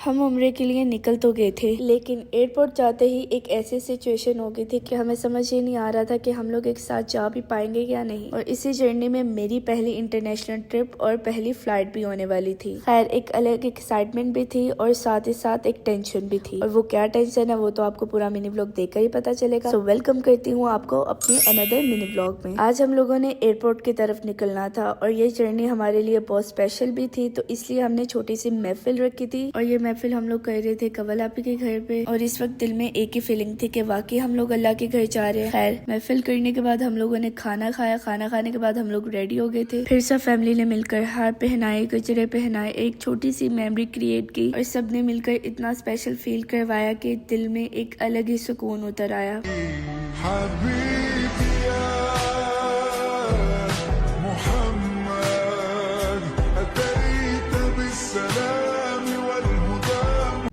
हम उम्रे के लिए निकल तो गए थे, लेकिन एयरपोर्ट जाते ही एक ऐसी सिचुएशन हो गई थी कि हमें समझ ही नहीं आ रहा था कि हम लोग एक साथ जा भी पाएंगे या नहीं। और इसी जर्नी में मेरी पहली इंटरनेशनल ट्रिप और पहली फ्लाइट भी होने वाली थी। खैर, एक अलग एक्साइटमेंट भी थी और साथ ही साथ एक टेंशन भी थी। और वो क्या टेंशन है वो तो आपको पूरा मिनी व्लॉग देखकर ही पता चलेगा। सो वेलकम करती हूँ आपको अपने अनदर मिनी व्लॉग में। आज हम लोगों ने एयरपोर्ट की तरफ निकलना था और ये जर्नी हमारे लिए बहुत स्पेशल भी थी, तो इसलिए हमने छोटी सी महफिल रखी थी। और ये महफिल हम लोग कर रहे थे कंवल आपी के घर पे। और इस वक्त दिल में एक ही फीलिंग थी कि वाकई हम लोग अल्लाह के घर जा रहे हैं। खैर, महफिल करने के बाद हम लोगों ने खाना खाया। खाना खाने के बाद हम लोग रेडी हो गए थे। फिर सब फैमिली ने मिलकर हार पहनाए, गजरे पहनाए, एक छोटी सी मेमोरी क्रिएट की और सबने मिलकर इतना स्पेशल फील करवाया कि दिल में एक अलग ही सुकून उतर आया।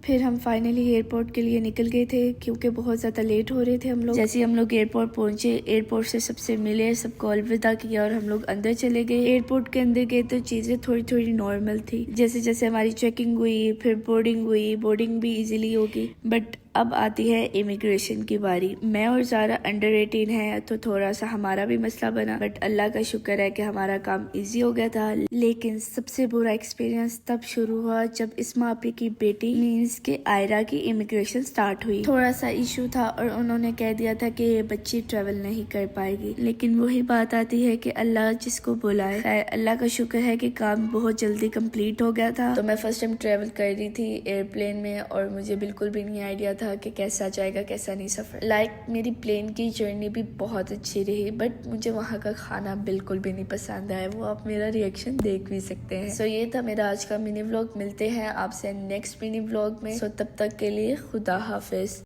फिर हम फाइनली एयरपोर्ट के लिए निकल गए थे क्योंकि बहुत ज्यादा लेट हो रहे थे हम लोग। जैसे हम लोग एयरपोर्ट पहुंचे, एयरपोर्ट से सबसे मिले, सबको अलविदा किया और हम लोग अंदर चले गए। एयरपोर्ट के अंदर गए तो चीजें थोड़ी थोड़ी नॉर्मल थी। जैसे जैसे हमारी चेकिंग हुई, फिर बोर्डिंग हुई, बोर्डिंग भी इजीली होगी। बट अब आती है इमिग्रेशन की बारी। मैं और ज़ारा अंडर 18 है तो थोड़ा सा हमारा भी मसला बना, बट अल्लाह का शुक्र है कि हमारा काम इजी हो गया था। लेकिन सबसे बुरा एक्सपीरियंस तब शुरू हुआ जब इस्मा आपी की बेटी मीन्स के आयरा की इमिग्रेशन स्टार्ट हुई। थोड़ा सा इशू था और उन्होंने कह दिया था कि ये बच्ची ट्रेवल नहीं कर पाएगी। लेकिन वही बात आती है कि अल्लाह जिसको बुलाए। खैर, अल्लाह का शुक्र है कि काम बहुत जल्दी कंप्लीट हो गया था। तो मैं फर्स्ट टाइम ट्रेवल कर रही थी एयरप्लेन में और मुझे बिल्कुल भी नहीं आइडिया था कि कैसा जाएगा कैसा नहीं सफर। मेरी प्लेन की जर्नी भी बहुत अच्छी रही, बट मुझे वहाँ का खाना बिल्कुल भी नहीं पसंद आया। वो आप मेरा रिएक्शन देख भी सकते हैं। सो ये था मेरा आज का मिनी व्लॉग। मिलते हैं आपसे नेक्स्ट मिनी व्लॉग में। सो तब तक के लिए खुदा हाफिज।